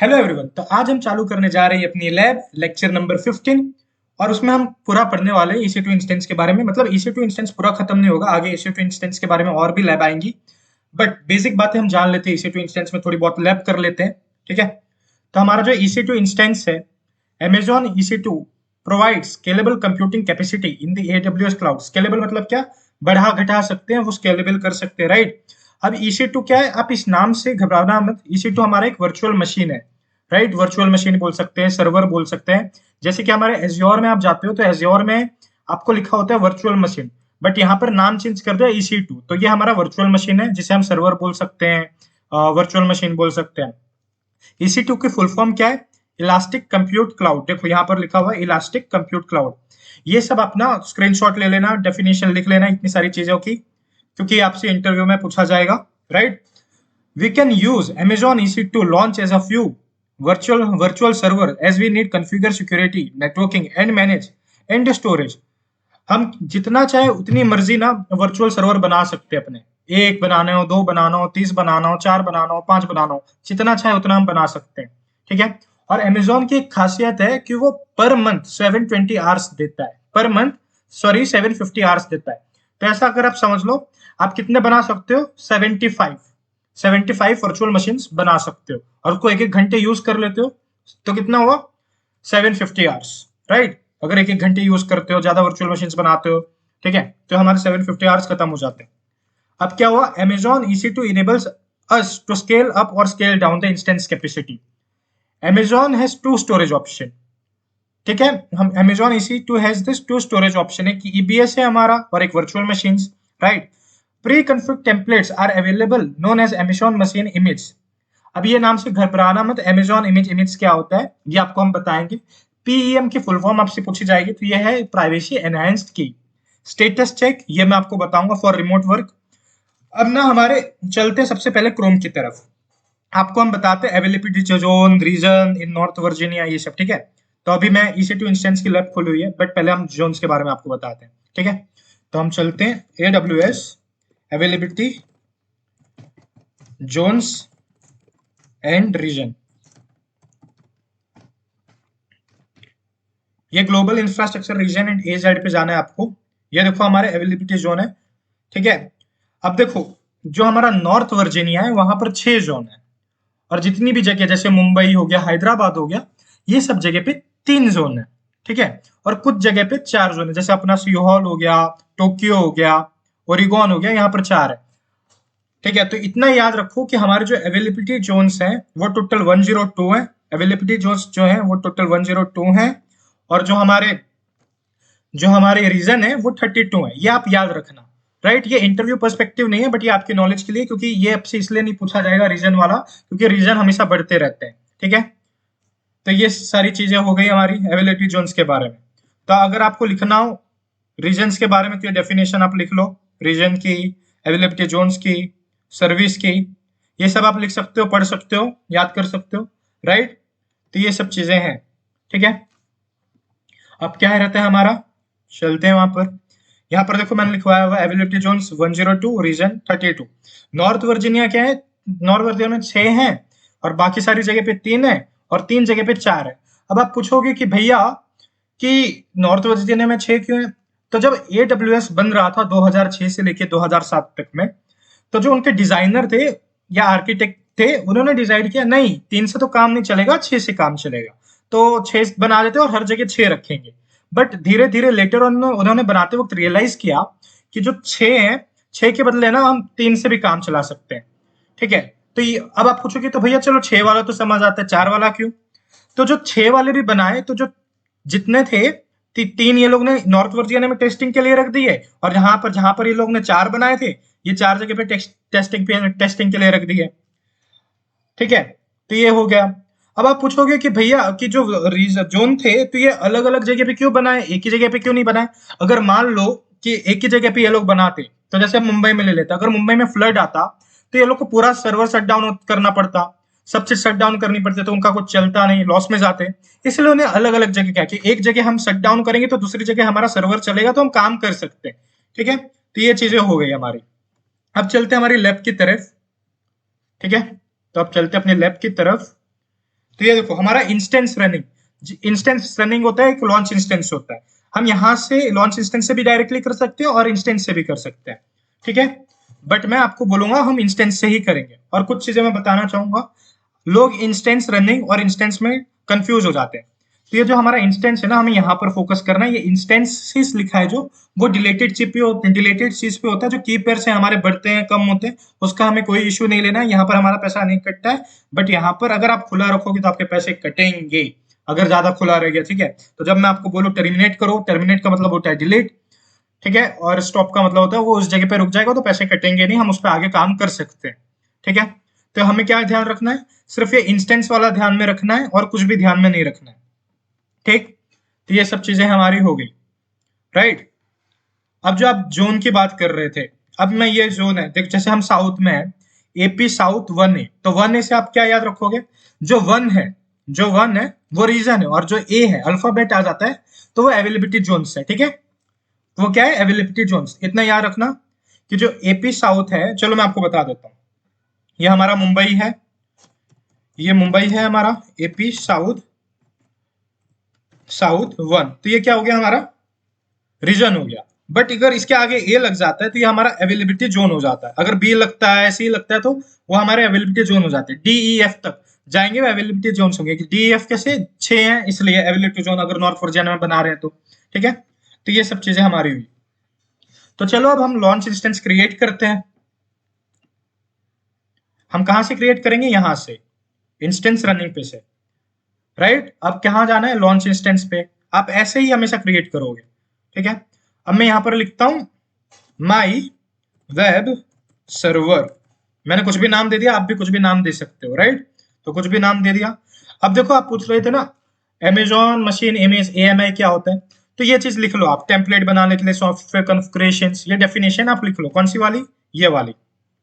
Hello everyone. तो आज हम चालू करने जा रहे हैं अपनी लैब लेक्चर नंबर 15 और उसमें हम पूरा पढ़ने वाले हैं EC2 इंस्टेंस के बारे में। मतलब EC2 इंस्टेंस पूरा खत्म नहीं होगा, आगे EC2 इंस्टेंस के बारे में और भी लैब आएंगी, बट बेसिक बातें हम जान लेते हैं। EC2 इंस्टेंस में थोड़ी बहुत लैब कर लेते हैं, ठीक है। तो हमारा जो EC2 इंस्टेंस है, Amazon EC2 provide scalable computing capacity in the AWS cloud. Scalable मतलब क्या? बढ़ा घटा सकते हैं, वो स्केलेबल कर सकते हैं, राइट। अब EC2 क्या है? आप इस नाम से घबराना मत। EC2 हमारा एक वर्चुअल मशीन है, राइट। वर्चुअल मशीन बोल सकते हैं, सर्वर बोल सकते हैं। जैसे कि हमारे एज्योर में आप जाते हो तो एज्योर में आपको लिखा होता है वर्चुअल मशीन, बट यहाँ पर नाम चेंज कर दिया EC2, तो ये हमारा वर्चुअल मशीन है जिसे हम सर्वर बोल सकते हैं, वर्चुअल मशीन बोल सकते हैं। EC2 की फुल फॉर्म क्या है? Elastic compute cloud. देखो यहाँ पर लिखा हुआ है इलास्टिक कंप्यूट क्लाउड। ये सब अपना स्क्रीनशॉट ले लेना, डेफिनेशन लिख लेना इतनी सारी चीजों की, क्योंकि आपसे इंटरव्यू में पूछा जाएगा, right. We can use Amazon EC2 launch as a few virtual server as we need configure security, networking and manage and storage। हम जितना चाहे उतनी मर्जी ना वर्चुअल सर्वर बना सकते हैं अपने। एक बनाना हो, दो बनाना हो, 30 बनाना हो, 4 बनाना हो, 5 बनाना हो, जितना चाहे उतना हम बना सकते हैं, ठीक है। और Amazon की एक खासियत है कि वो पर मंथ 720 आवर्स देता है, पर मंथ, सॉरी 750 आवर्स देता है। तो ऐसा अगर आप समझ लो, आप कितने बना सकते हो? 75 वर्चुअल मशीन बना सकते हो, और उसको एक एक घंटे यूज कर लेते हो तो कितना हुआ? 750 आवर्स, राइट। अगर एक एक घंटे यूज करते हो, ज्यादा वर्चुअल मशीन बनाते हो, ठीक है, तो हमारे 750 आवर्स खत्म हो जाते हैं। अब क्या हुआ? Amazon EC2 enables us to scale up or scale down the instance capacity। Amazon has two storage option, ठीक है। हम Amazon EC2 has this two storage option है कि EBS है हमारा और एक virtual machine, right. Pre config templates are available known as Amazon machine image. अब ये नाम से घबराना मत। Amazon इमेज क्या होता है ये आपको हम बताएंगे। PEM की फुल फॉर्म आपसे पूछी जाएगी, तो ये है प्राइवेसी एनहांस्ड की। स्टेटस चेक ये मैं आपको बताऊंगा फॉर रिमोट वर्क। अब ना हमारे चलते सबसे पहले क्रोम की तरफ, आपको हम बताते हैं अवेलेबिलिटी जोन, रीजन इन नॉर्थ वर्जीनिया, ये सब, ठीक है। तो अभी मैं EC2 इंस्टेंस की लैब खोली हुई है, बट पहले हम जोन्स के बारे में आपको बताते हैं, ठीक है। तो हम चलते हैं AWS availability zones and region. ये global infrastructure region and AZ पे जाना है आपको। ये देखो हमारे अवेलेबिलिटी जोन है, ठीक है। अब देखो, जो हमारा नॉर्थ वर्जीनिया है वहां पर 6 जोन है, और जितनी भी जगह जैसे मुंबई हो गया, हैदराबाद हो गया, ये सब जगह पे 3 जोन है, ठीक है। और कुछ जगह पे 4 जोन है, जैसे अपना सियोल हो गया, टोक्यो हो गया, ओरिगोन हो गया, यहाँ पर 4 है, ठीक है। तो इतना याद रखो कि हमारे जो अवेलेबिलिटी जोन्स हैं वो टोटल 102 है। अवेलेबिलिटी जोन्स जो है वो टोटल 102 है, और जो हमारे रीजन है वो 32 है। ये आप याद रखना, राइट। ये इंटरव्यू पर्सपेक्टिव नहीं है, बट ये आपकी नॉलेज के लिए, क्योंकि ये आपसे इसलिए नहीं पूछा जाएगा रीजन वाला, क्योंकि रीजन हमेशा बढ़ते रहते हैं, ठीक है। तो ये सारी चीजें हो गई हमारी अवेलेबिलिटी जोन्स के बारे में। तो अगर आपको लिखना हो रीजन्स के बारे में तो ये डेफिनेशन आप लिख लो, रीजन की, अवेलेबिलिटी जोन्स की, सर्विस की, ये सब आप लिख सकते हो, पढ़ सकते हो, याद कर सकते हो, राइट। तो ये सब चीजें हैं, ठीक है। अब क्या रहता है हमारा, चलते हैं वहां पर। यहाँ पर देखो मैंने लिखवाया हुआ availability zones 102, region 32। North Virginia क्या है? नॉर्थ वर्जीनिया में 6 हैं, और बाकी सारी जगह पे 3 है, और 3 जगह पे 4 है। अब आप पूछोगे कि भैया कि नॉर्थ वर्जीनिया में 6 क्यों है? तो जब AWS बन रहा था 2006 से लेके 2007 तक में, तो जो उनके डिजाइनर थे या आर्किटेक्ट थे, उन्होंने डिसाइड किया नहीं 3 से तो काम नहीं चलेगा, 6 से काम चलेगा। तो 6 बना देते और हर जगह 6 रखेंगे। बट धीरे धीरे लेटर उन्होंने बनाते वक्त रियलाइज किया कि जो 6 है, 6 के बदले ना हम 3 से भी काम चला सकते हैं, ठीक है। तो ये अब आप पूछोगे तो भैया चलो 6 वाला तो समझ आता है, 4 वाला क्यों? तो जो 6 वाले भी बनाए, तो जो जितने थे 3 ये लोग ने नॉर्थ वर्जीनिया में टेस्टिंग के लिए रख दिए, और जहां पर ये लोग ने 4 बनाए थे, ये 4 जगह पे टेस्टिंग के लिए रख दिए, ठीक है। तो ये हो गया। अब आप पूछोगे कि भैया कि जो जोन थे तो ये अलग अलग जगह पे क्यों बनाए, एक ही जगह पे क्यों नहीं बनाए? अगर मान लो कि एक ही जगह पे ये लोग बनाते, तो जैसे मुंबई में ले लेते, अगर मुंबई में फ्लड आता तो ये लोग को पूरा सर्वर शट डाउन करना पड़ता, सब चीज शट डाउन करनी पड़ती, तो उनका कुछ चलता नहीं, लॉस में जाते। इसलिए उन्हें अलग अलग जगह क्या कि एक जगह हम शट डाउन करेंगे तो दूसरी जगह हमारा सर्वर चलेगा, तो हम काम कर सकते हैं, ठीक है। तो ये चीजें हो गई हमारी। अब चलते हैं हमारी लैब की तरफ, ठीक है। तो अब चलते हैं अपने लैब की तरफ। तो ये देखो हमारा इंस्टेंस रनिंग होता है, एक लॉन्च इंस्टेंस होता है। हम यहाँ से लॉन्च इंस्टेंस से भी डायरेक्टली कर सकते हैं और इंस्टेंस से भी कर सकते हैं, ठीक है। बट मैं आपको बोलूंगा हम इंस्टेंस से ही करेंगे। और कुछ चीजें मैं बताना चाहूंगा, लोग इंस्टेंस रनिंग और इंस्टेंस में कंफ्यूज हो जाते हैं। तो ये जो हमारा इंस्टेंस है ना, हमें यहाँ पर फोकस करना है। ये इंस्टेंसिस लिखा है जो, वो डिलेटेड चिप पे, डिलेटेड चीज पे होता है, जो की पेयर से हमारे बढ़ते हैं कम होते हैं, उसका हमें कोई इश्यू नहीं लेना है। यहाँ पर हमारा पैसा नहीं कटता है। बट यहाँ पर अगर आप खुला रखोगे तो आपके पैसे कटेंगे, अगर ज्यादा खुला रह गया, ठीक है। तो जब मैं आपको बोलूँ टर्मिनेट करो, टर्मिनेट का मतलब होता है डिलीट, ठीक है। और स्टॉप का मतलब होता है वो उस जगह पे रुक जाएगा, तो पैसे कटेंगे नहीं, हम उस पर आगे काम कर सकते हैं, ठीक है। तो हमें क्या ध्यान रखना है, सिर्फ ये इंस्टेंस वाला ध्यान में रखना है और कुछ भी ध्यान में नहीं रखना है, ठीक। तो ये सब चीजें हमारी हो गई, राइट। अब जो आप जोन की बात कर रहे थे, अब मैं ये जोन है, देख जैसे हम साउथ में है, एपी साउथ 1A, तो 1A से आप क्या याद रखोगे, जो वन है, जो वन है वो रीजन है, और जो ए है अल्फाबेट आ जाता है, तो वो अवेलेबिलिटी जोन्स है, ठीक है। वो क्या है, अवेलेबिलिटी जोन्स। इतना याद रखना कि जो एपी साउथ है, चलो मैं आपको बता देता हूँ, ये हमारा मुंबई है, ये मुंबई है हमारा, एपी साउथ, साउथ 1, तो ये क्या हो गया हमारा, रीजन हो गया। बट अगर इसके आगे ए लग जाता है तो ये हमारा अवेलेबिलिटी जोन हो जाता है। अगर बी लगता है, सी लगता है, तो वो हमारे अवेलेबिलिटी जोन हो जाते हैं। डी ई एफ तक जाएंगे वो अवेलेबिलिटी जोन होंगे। डी एफ कैसे, 6 हैं इसलिए अवेलेबिलिटी जोन, अगर नॉर्थ वर्जिनिया में बना रहे हैं तो, ठीक है। तो ये सब चीजें हमारी हुई। तो चलो अब हम लॉन्च इंस्टेंस क्रिएट करते हैं। हम कहां से क्रिएट करेंगे, यहां से, इंस्टेंस रनिंग पे से, राइट। अब कहां जाना है, लॉन्च इंस्टेंस पे। आप ऐसे ही हमेशा क्रिएट करोगे, ठीक है। अब मैं यहां पर लिखता हूं माई वेब सर्वर, मैंने कुछ भी नाम दे दिया, आप भी कुछ भी नाम दे सकते हो, राइट। तो कुछ भी नाम दे दिया। अब देखो आप पूछ रहे थे ना अमेजॉन मशीन इमेज एएमआई क्या होता है, तो ये चीज लिख लो आप, टेम्पलेट बनाने के लिए सॉफ्टवेयर कॉन्फ़िगरेशन, ये डेफिनेशन आप लिख लो। कौन सी वाली, ये वाली।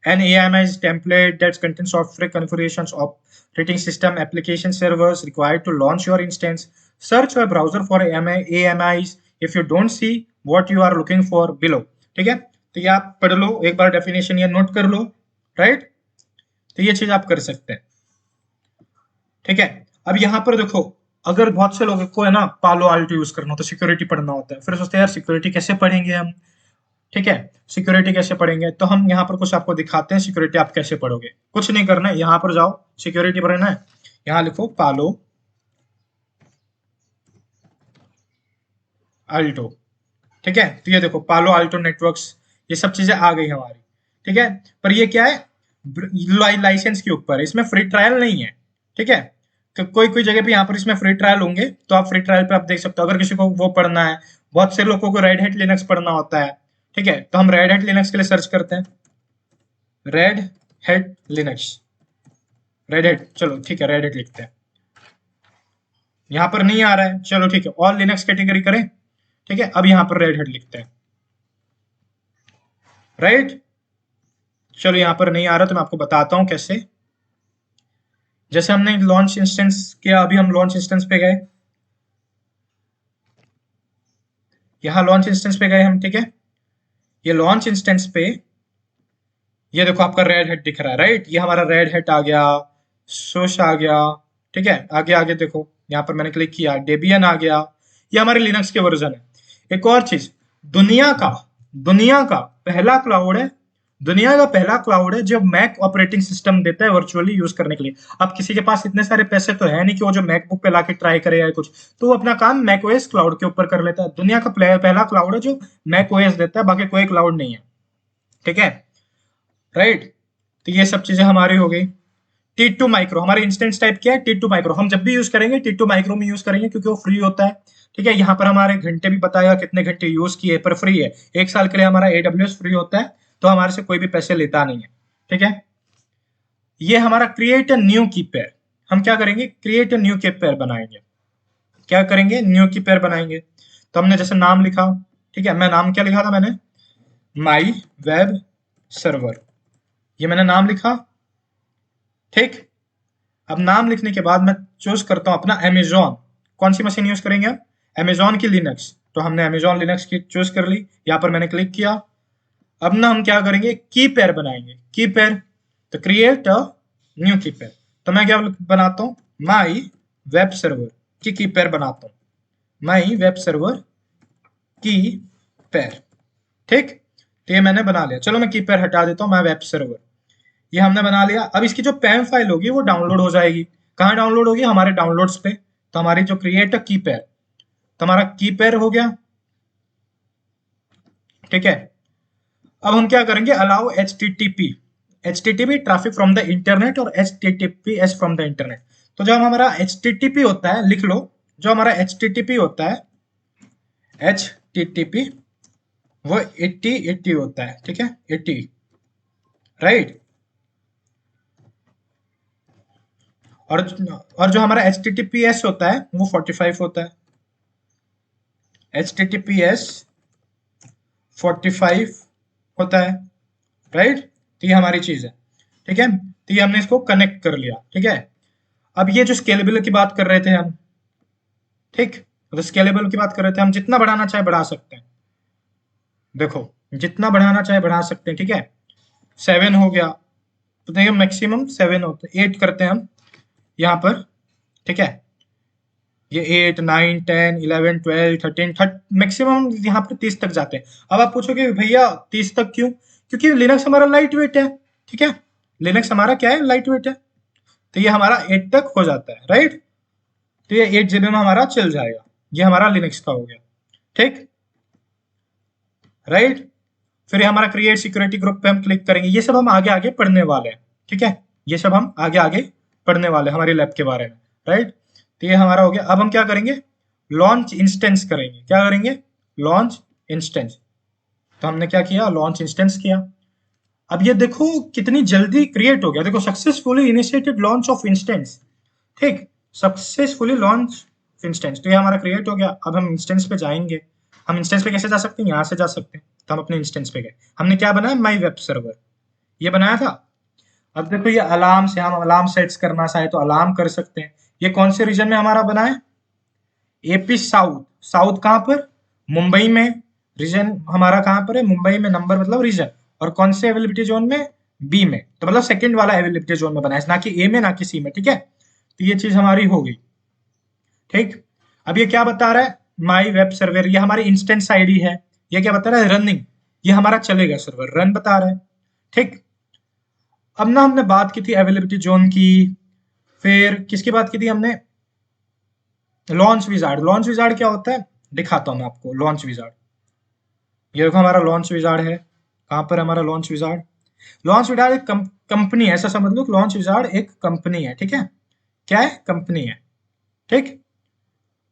An AMI is template that contains software configurations, operating system, application servers required to launch your instance. Search your browser for AMIs if you don't see what you are looking for below. ठीक है, तो ये आप पढ़ लो एक बार, definition ये note कर लो, right. तो ये चीज आप कर सकते हैं, ठीक है। अब यहाँ पर देखो, अगर बहुत से लोगों को है ना पालो आल्टो यूज करना होता है, सिक्योरिटी पढ़ना होता है, फिर सोचते हैं यार सिक्योरिटी कैसे पढ़ेंगे हम, ठीक है। सिक्योरिटी कैसे पढ़ेंगे, तो हम यहाँ पर कुछ आपको दिखाते हैं सिक्योरिटी आप कैसे पढ़ोगे। कुछ नहीं करना है, यहाँ पर जाओ, सिक्योरिटी पढ़ना है, यहाँ लिखो पालो आल्टो, ठीक है। तो ये देखो पालो आल्टो नेटवर्क्स, ये सब चीजें आ गई हमारी, ठीक है। पर ये क्या है, लाइसेंस के ऊपर, इसमें फ्री ट्रायल नहीं है, ठीक है। कोई कोई जगह पे यहाँ पर इसमें फ्री ट्रायल होंगे, तो आप फ्री ट्रायल पे आप देख सकते हो। अगर किसी को वो पढ़ना है, बहुत से लोगों को रेड हैट लिनक्स पढ़ना होता है, ठीक है। तो हम रेड हैट लिनक्स के लिए सर्च करते हैं, red hat Linux, red hat, चलो ठीक है रेड हैट लिखते हैं। यहाँ पर नहीं आ रहा है, चलो ठीक है, ऑल लिनक्स कैटेगरी करें, ठीक है। अब यहाँ पर रेड हैट लिखते हैं, राइट। चलो यहाँ पर नहीं आ रहा तो मैं आपको बताता हूँ कैसे। जैसे हमने लॉन्च इंस्टेंस किया, अभी हम लॉन्च इंस्टेंस पे गए, यहाँ लॉन्च इंस्टेंस पे गए हम, ठीक है। ये लॉन्च इंस्टेंस पे, ये देखो आपका रेड हेट दिख रहा है, राइट। ये हमारा रेड हेट आ गया, सोश आ गया, ठीक है। आगे आगे देखो, यहाँ पर मैंने क्लिक किया, डेबियन आ गया, ये हमारे लिनक्स के वर्जन है। एक और चीज, दुनिया का दुनिया का पहला क्लाउड है, दुनिया का पहला क्लाउड है जो मैक ऑपरेटिंग सिस्टम देता है वर्चुअली यूज करने के लिए। अब किसी के पास इतने सारे पैसे तो है नहीं कि वो जो मैकबुक पे लाके ट्राई करे या कुछ, तो वो अपना काम मैक ओएस क्लाउड के ऊपर कर लेता है। दुनिया का पहला क्लाउड है जो मैक ओएस देता है, बाकी कोई क्लाउड नहीं है, ठीक है, राइट। तो ये सब चीजें हमारी हो गई। T2 माइक्रो, हमारे इंस्टेंस टाइप क्या है, T2 माइक्रो। हम जब भी यूज करेंगे T2 माइक्रो में यूज करेंगे, क्योंकि वो फ्री होता है, ठीक है। यहाँ पर हमारे घंटे भी बताएगा कितने घंटे यूज किए, पर फ्री है। 1 साल के लिए हमारा AWS फ्री होता है, तो हमारे से कोई भी पैसे लेता नहीं है, ठीक है। ये हमारा क्रिएट अ न्यू की पेयर, हम क्या करेंगे, क्रिएट अ न्यू की पेयर बनाएंगे। क्या करेंगे, न्यू की पेयर बनाएंगे। तो हमने जैसे नाम लिखा, ठीक है। मैं नाम क्या लिखा था, मैंने माई वेब सर्वर, ये मैंने नाम लिखा, ठीक। अब नाम लिखने के बाद मैं चूज करता हूं अपना अमेजॉन, कौन सी मशीन यूज करेंगे हम, अमेजॉन की लिनक्स। तो हमने अमेजॉन लिनक्स की चूज कर ली, यहाँ पर मैंने क्लिक किया। अब ना हम क्या करेंगे, की पेयर बनाएंगे, की पेयर। तो क्रिएट अ न्यू की पेयर, तो मैं क्या बनाता हूँ, माई वेब सर्वर की पेयर बनाता हूँ, माई वेब सर्वर की पेयर। ठीक, तो ये मैंने बना लिया। चलो मैं की पेयर हटा देता हूँ, माई वेब सर्वर, ये हमने बना लिया। अब इसकी जो पैम फाइल होगी वो डाउनलोड हो जाएगी। कहाँ डाउनलोड होगी? हमारे डाउनलोड्स पे। तो हमारी जो क्रिएट की पेयर, तो हमारा की पेयर हो गया। ठीक है, अब हम क्या करेंगे? Allow H T T P traffic from the internet और H T T P S from the internet. तो जब हमारा एच टी टी पी होता है, लिख लो, जो हमारा एच टी टी पी होता है, एच टी टी पी वो 80 होता है। ठीक है, 80, राइट। और जो हमारा H T T P S होता है वो 45 होता है। H T T P S 45 होता है, राइट। तो ये हमारी चीज है। ठीक है, तो ये हमने इसको कनेक्ट कर लिया। ठीक है, अब ये जो स्केलेबल की बात कर रहे थे हम, ठीक, तो स्केलेबल की बात कर रहे थे हम, जितना बढ़ाना चाहे बढ़ा सकते हैं। देखो, जितना बढ़ाना चाहे बढ़ा सकते हैं। ठीक है, 7 हो गया, तो देखिए मैक्सिमम 7 होता है, 8 करते हैं हम यहाँ पर। ठीक है, ये 8 9 10 11 12 13 मैक्सिमम यहाँ पर 30 तक जाते हैं। अब आप पूछोगे भैया 30 तक क्यों? क्योंकि लिनक्स हमारा लाइट वेट है। ठीक है, लिनक्स हमारा क्या है? लाइट वेट है। तो ये हमारा 8 तक हो जाता है, राइट। तो ये 8 जीबी में हमारा चल जाएगा। ये हमारा लिनक्स का हो गया। ठीक, राइट। फिर हमारा क्रिएट सिक्योरिटी ग्रुप पे हम क्लिक करेंगे। ये सब हम आगे आगे पढ़ने वाले हैं। ठीक है, ये सब हम आगे आगे पढ़ने वाले हैं हमारी लैब के बारे में, राइट। तो ये हमारा हो गया। अब हम क्या करेंगे? लॉन्च इंस्टेंस करेंगे। क्या करेंगे? Launch instance. तो हमने क्या किया? लॉन्च इंस्टेंस किया। अब ये देखो कितनी जल्दी क्रिएट हो गया। देखो, successfully initiated launch of instance. ठीक, सक्सेसफुली लॉन्च इंस्टेंस। तो ये हमारा क्रिएट हो गया। अब हम इंस्टेंस पे जाएंगे। हम इंस्टेंस पे कैसे जा सकते हैं? यहाँ से जा सकते हैं। तो हम अपने इंस्टेंस पे गए। हमने क्या बनाया? माई वेब सर्वर, ये बनाया था। अब देखो, ये अलार्म से हम अलार्म सेट्स करना चाहे तो अलार्म कर सकते हैं। ये कौन से रीजन में हमारा बना है? AP south. साउथ कहाँ पर? मुंबई में। रीजन हमारा कहाँ पर है? मुंबई में। नंबर मतलब रीजन। और कौन से अवेलेबिलिटी जोन में? बी में। तो मतलब सेकंड वाला अवेलेबिलिटी जोन में बना है, ना कि ए में, ना कि सी में। ठीक है, तो ये चीज हमारी हो गई। ठीक, अब ये क्या बता रहा है? माई वेब सर्वर, ये हमारी इंस्टेंस आईडी है। ये क्या बता रहा है? रनिंग, ये हमारा चलेगा, सर्वर रन बता रहा है। ठीक, अब ना हमने बात की थी अवेलेबिलिटी जोन की, फिर किसकी बात की थी हमने? Launch wizard. लॉन्च विजार्ड क्या होता है? दिखाता हूं मैं आपको लॉन्च विजार्ड। ये देखो हमारा लॉन्च विजार्ड है। कहां पर है हमारा लॉन्च विजार्ड? लॉन्च विजार्ड एक कंपनी है, ऐसा समझ लो। लॉन्च विजार्ड एक कंपनी है। ठीक है, क्या है? कंपनी है। ठीक,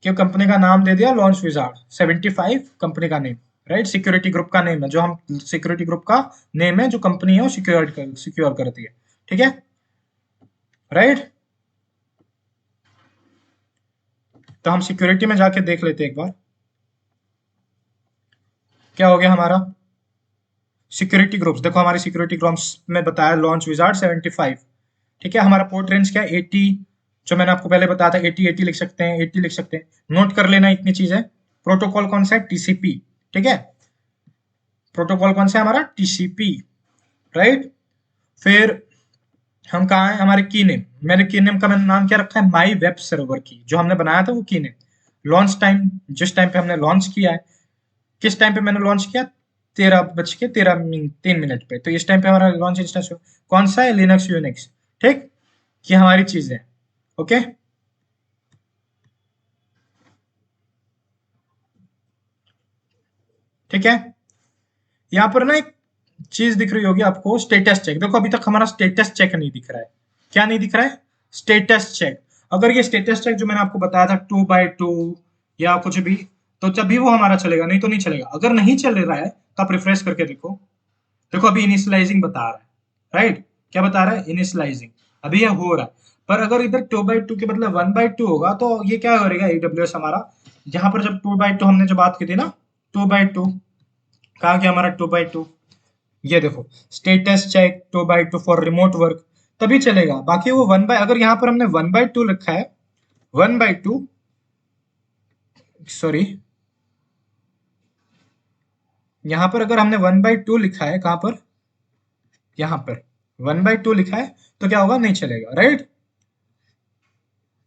क्यों कंपनी का नाम दे दिया लॉन्च विजार्ड। 75 कंपनी का नेम, राइट। सिक्योरिटी ग्रुप का नेम है, जो हम सिक्योरिटी ग्रुप का नेम है, जो कंपनी है वो सिक्योर करती है। ठीक है, राइट। तो हम सिक्योरिटी में जाके देख लेते हैं एक बार क्या हो गया हमारा। सिक्योरिटी ग्रुप्स देखो, हमारी सिक्योरिटी ग्रुप्स में बताया लॉन्च विजार्ड 75। ठीक है, हमारा पोर्ट रेंज क्या है? 80। जो मैंने आपको पहले बताया था, 80 लिख सकते हैं, 80 लिख सकते हैं। नोट कर लेना, इतनी चीज है। प्रोटोकॉल कौन सा है? टीसीपी। ठीक है, प्रोटोकॉल कौन सा है हमारा? TCP, right. फिर हम कहाँ हैं? हमारे की नेम, मैंने की नेम का मैंने नाम क्या रखा है? माई वेब सर्वर की, जो हमने बनाया था वो की नेम। लॉन्च टाइम, जिस टाइम पे हमने लॉन्च किया है, किस टाइम पे मैंने लॉन्च किया? 13:13 पे। तो इस टाइम पे हमारा लॉन्च इंस्टेंस कौन सा है? Linux Unix. ठीक, ये हमारी चीज है। ओके, ठीक है। यहाँ पर ना एक चीज दिख रही होगी आपको, स्टेटस चेक। देखो अभी तक हमारा स्टेटस चेक नहीं दिख रहा है। क्या नहीं दिख रहा है? Status check. अगर ये स्टेटस चेक जो मैंने आपको बताया था 2x2 या कुछ भी, तो तभी वो हमारा चलेगा, नहीं तो नहीं चलेगा। अगर नहीं चल रहा है तो आप रिफ्रेश करके देखो। देखो अभी इनिशियलाइजिंग बता रहा है, राइट। क्या बता रहा है? इनिशियलाइजिंग। अभी ये हो रहा है। पर अगर इधर 2x2 के बदले 1x2 होगा तो ये क्या करेगा AWS हमारा? जहां पर जब 2x2 हमने जो बात की थी ना, 2x2, कहा गया हमारा 2x2? ये देखो, status check 2x2 for remote work, तभी चलेगा। बाकी वो अगर यहाँ पर हमने 1x2 लिखा है, 1x2, सॉरी, यहाँ पर अगर हमने 1x2 लिखा है, कहां पर? यहाँ पर 1x2 लिखा है, तो क्या होगा? नहीं चलेगा, राइट।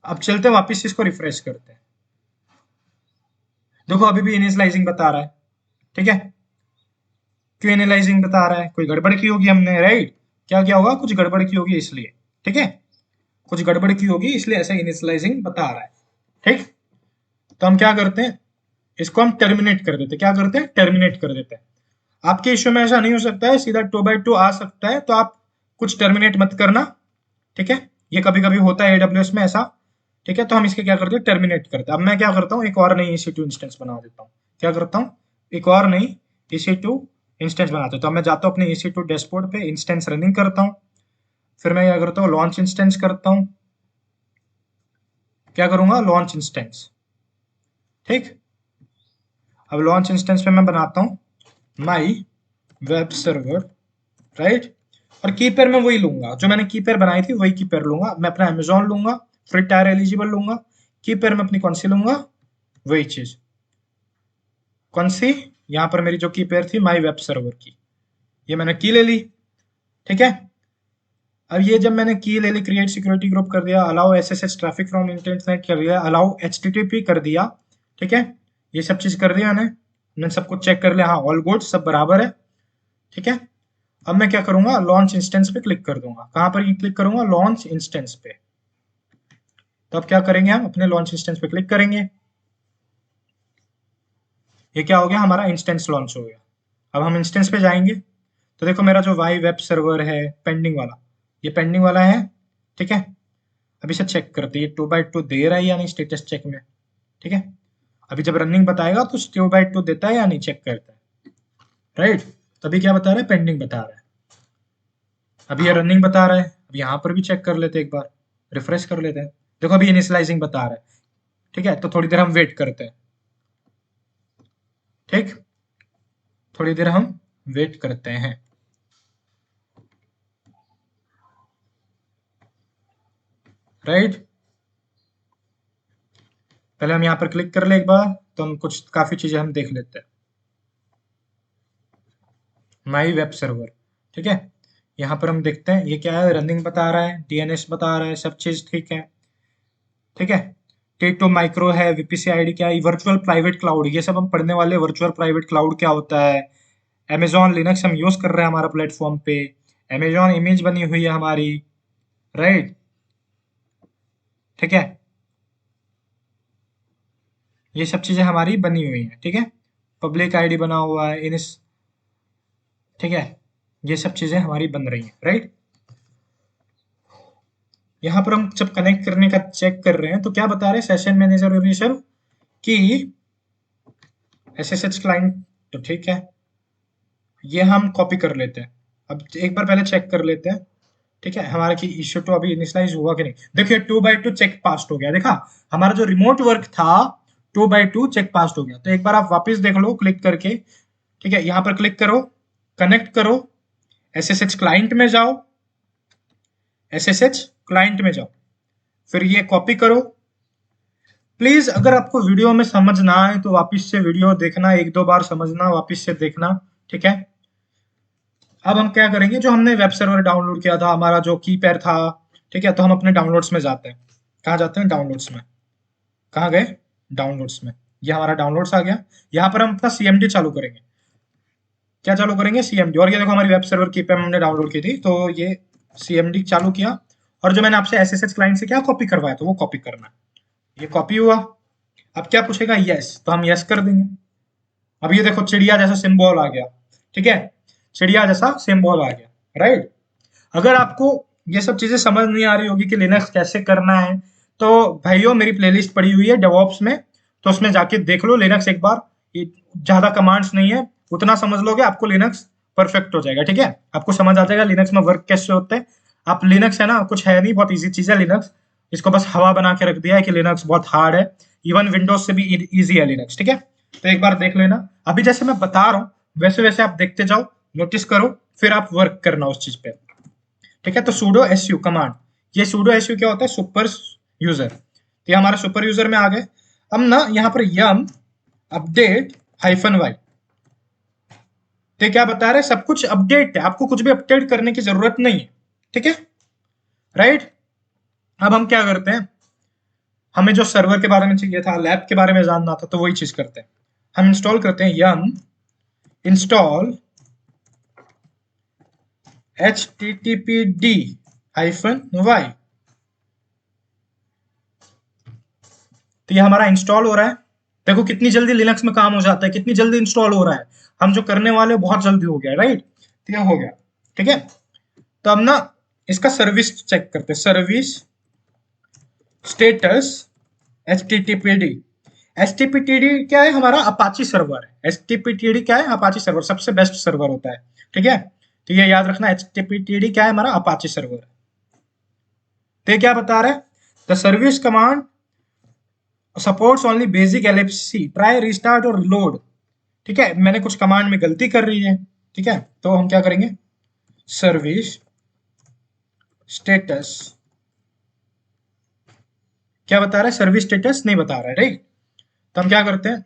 अब चलते हैं वापस इसको रिफ्रेश करते हैं। देखो अभी भी इनिशियलाइजिंग बता रहा है, ठीक है, क्यों एनालाइजिंग बता रहा है, कोई गड़बड़ की होगी हमने, राइट, क्या क्या होगा, कुछ गड़बड़ की होगी इसलिए, ठीक है, कुछ गड़बड़ की होगी इसलिए ऐसा इनिशियलाइजिंग बता रहा है, ठीक। तो हम क्या करते हैं, इसको हम टर्मिनेट कर देते हैं, क्या करते हैं, टर्मिनेट कर देते हैं। आपके इश्यू में ऐसा नहीं हो सकता है, सीधा 2x2 आ सकता है, तो आप कुछ टर्मिनेट मत करना, ठीक है, ये कभी कभी होता है एडब्ल्यूएस में ऐसा, ठीक है। तो हम इसके क्या करते हैं, टर्मिनेट करते हैं। अब मैं क्या करता हूँ, एक और नई EC2 इंस्टेंस बना देता हूँ, क्या करता हूँ, एक और नई EC2 इंस्टेंस बनाते हैं। तो मैं जाता हूँ अपने EC2 डैशबोर्ड पे, इंस्टेंस रनिंग करता हूँ, फिर मैं क्या करता हूँ, लॉन्च इंस्टेंस करता हूँ, क्या करूंगा, लॉन्च इंस्टेंस, ठीक। अब लॉन्च इंस्टेंस पे मैं बनाता हूँ माई वेब सर्वर, राइट, और की पेयर में वही लूंगा जो मैंने की पेयर बनाई थी, वही की पेयर लूंगा मैं, अपना अमेजोन लूंगा, फ्री टायर एलिजिबल लूंगा, की पेयर में अपनी कौन सी लूंगा, वही चीज, कौन सी, यहां पर मेरी जो की पेयर थी माई वेब सर्वर की, ये मैंने की ले ली, ठीक है। अब ये जब मैंने की ले ली, क्रिएट सिक्योरिटी ग्रुप कर दिया, allow SSH traffic from internet कर दिया, अलाउ एचटीटीपी कर दिया, ठीक है, ये सब चीज कर दिया मैंने सब कुछ चेक कर लिया, हाँ ऑल गुड, सब बराबर है, ठीक है। अब मैं क्या करूंगा, लॉन्च इंस्टेंस पे क्लिक कर दूंगा, कहां पर क्लिक करूंगा, लॉन्च इंस्टेंस पे। तो अब क्या करेंगे, हम अपने लॉन्च इंस्टेंस पे क्लिक करेंगे, ये क्या हो गया, हमारा इंस्टेंस लॉन्च हो गया। अब हम इंस्टेंस पे जाएंगे, तो देखो मेरा जो वाई वेब सर्वर है पेंडिंग वाला, ये पेंडिंग वाला है, ठीक है। अभी इसे चेक करते हैं, ये 2x2 दे रहा है या नहीं स्टेटस चेक में, ठीक है। अभी जब रनिंग बताएगा तो 2x2 देता है या नहीं चेक करता है, राइट। तभी क्या बता रहा है, पेंडिंग बता रहा है। अभी ये रनिंग बता रहा है, अब यहाँ पर भी चेक कर लेते हैं, एक बार रिफ्रेश कर लेते हैं। देखो अभी इनिशियलाइजिंग बता रहा है, ठीक है। तो थोड़ी देर हम वेट करते हैं, ठीक, थोड़ी देर हम वेट करते हैं, राइट। पहले हम यहाँ पर क्लिक कर ले एक बार, तो हम कुछ काफी चीजें हम देख लेते हैं। माई वेब सर्वर, ठीक है, यहाँ पर हम देखते हैं ये क्या है, रनिंग बता रहा है, डीएनएस बता रहा है, सब चीज ठीक है, ठीक है। टेटो माइक्रो है, वीपीसी आईडी क्या है, वर्चुअल प्राइवेट क्लाउड, ये सब हम पढ़ने वाले, वर्चुअल प्राइवेट क्लाउड क्या होता है। अमेजॉन लिनक्स हम यूज कर रहे हैं हमारा प्लेटफॉर्म पे, अमेजॉन इमेज बनी हुई है हमारी, राइट, ठीक है, ये सब चीजें हमारी बनी हुई हैं, ठीक है। पब्लिक आईडी बना हुआ है इन, ठीक है, ये सब चीजें हमारी बन रही हैं, राइट। यहाँ पर हम जब कनेक्ट करने का चेक कर रहे हैं तो क्या बता रहे हैं, सेशन मैनेजर इनिशियल की एसएसएच क्लाइंट, तो ठीक है, ये हम कॉपी कर लेते हैं। अब एक बार पहले चेक कर लेते हैं, ठीक है, हमारा की इश्यू तो अभी इनिशियलाइज हुआ कि नहीं। देखिए 2x2 चेक पास्ट हो गया, देखा हमारा जो रिमोट वर्क था 2x2 चेक पास्ट हो गया। तो एक बार आप वापस देख लो क्लिक करके, ठीक है, यहाँ पर क्लिक करो, कनेक्ट करो, एसएसएच क्लाइंट में जाओ, एसएसएच क्लाइंट में जाओ, फिर ये कॉपी करो। प्लीज अगर आपको वीडियो में समझ ना आए तो वापस से वीडियो देखना, एक दो बार समझना, वापस से देखना, ठीक है। अब हम क्या करेंगे, जो हमने वेब सर्वर डाउनलोड किया था, हमारा जो की पेयर था, ठीक है, तो हम अपने डाउनलोड्स में जाते हैं, कहाँ जाते हैं, डाउनलोड्स में, कहाँ गए, डाउनलोड्स में, ये हमारा डाउनलोड्स आ गया। यहाँ पर हम अपना सीएमडी चालू करेंगे, क्या चालू करेंगे, सीएमडी। और ये देखो हमारी वेब सर्वर की पेयर हमने डाउनलोड की थी, तो ये सीएमडी चालू किया, और जो मैंने आपसे एसएसएच क्लाइंट से क्या कॉपी करवाया तो वो कॉपी करना है, ये कॉपी हुआ। अब क्या पूछेगा, यस, तो हम यस कर देंगे। अब ये देखो चिड़िया जैसा सिंबल आ गया, ठीक है, चिड़िया जैसा सिंबल आ गया, राइट। अगर आपको ये सब चीजें समझ नहीं आ रही होगी कि लिनक्स कैसे करना है, तो भाइयों मेरी प्लेलिस्ट पड़ी हुई है डेवऑप्स में, तो उसमें जाके देख लो लिनक्स एक बार, ये ज्यादा कमांड्स नहीं है, उतना समझ लोगे आपको लिनक्स परफेक्ट हो जाएगा, ठीक है, आपको समझ आ जाएगा लिनक्स में वर्क कैसे होते हैं। आप लिनक्स है ना, कुछ है नहीं, बहुत इजी चीज है लिनक्स, इसको बस हवा बना के रख दिया है कि लिनक्स बहुत हार्ड है, इवन विंडोज से भी इजी है लिनक्स, ठीक है। तो एक बार देख लेना, अभी जैसे मैं बता रहा हूँ वैसे वैसे आप देखते जाओ, नोटिस करो, फिर आप वर्क करना उस चीज पे, ठीक है। तो sudo su कमांड, ये sudo su क्या होता है, सुपर यूजर, तो ये हमारा सुपर यूजर में आ गए। अब ना यहाँ पर यम अपडेट -y, तो क्या बता रहे हैं, सब कुछ अपडेट है, आपको कुछ भी अपडेट करने की जरूरत नहीं है, ठीक है, राइट। अब हम क्या करते हैं, हमें जो सर्वर के बारे में चाहिए था, लैब के बारे में जानना था, तो वही चीज करते हैं, हम इंस्टॉल करते हैं yum इंस्टॉल httpd-y। तो ये हमारा इंस्टॉल हो रहा है। देखो कितनी जल्दी लिनक्स में काम हो जाता है, कितनी जल्दी इंस्टॉल हो रहा है। हम जो करने वाले बहुत जल्दी हो गया, राइट। तो ये हो गया, ठीक है। तो अब ना इसका सर्विस चेक करते हैं, सर्विस स्टेटस httpd। httpd क्या है, हमारा अपाची सर्वर है। httpd क्या है, अपाची सर्वर, सबसे बेस्ट सर्वर होता है, ठीक है। तो ये याद रखना, httpd क्या है, हमारा अपाची सर्वर है। तो क्या बता रहा है, the service command supports only basic LFC, try restart और लोड। ठीक है, मैंने कुछ कमांड में गलती कर रही है, ठीक है। तो हम क्या करेंगे, सर्विस स्टेटस, क्या बता रहा है, सर्विस स्टेटस नहीं बता रहा है, राइट। तो हम क्या करते हैं,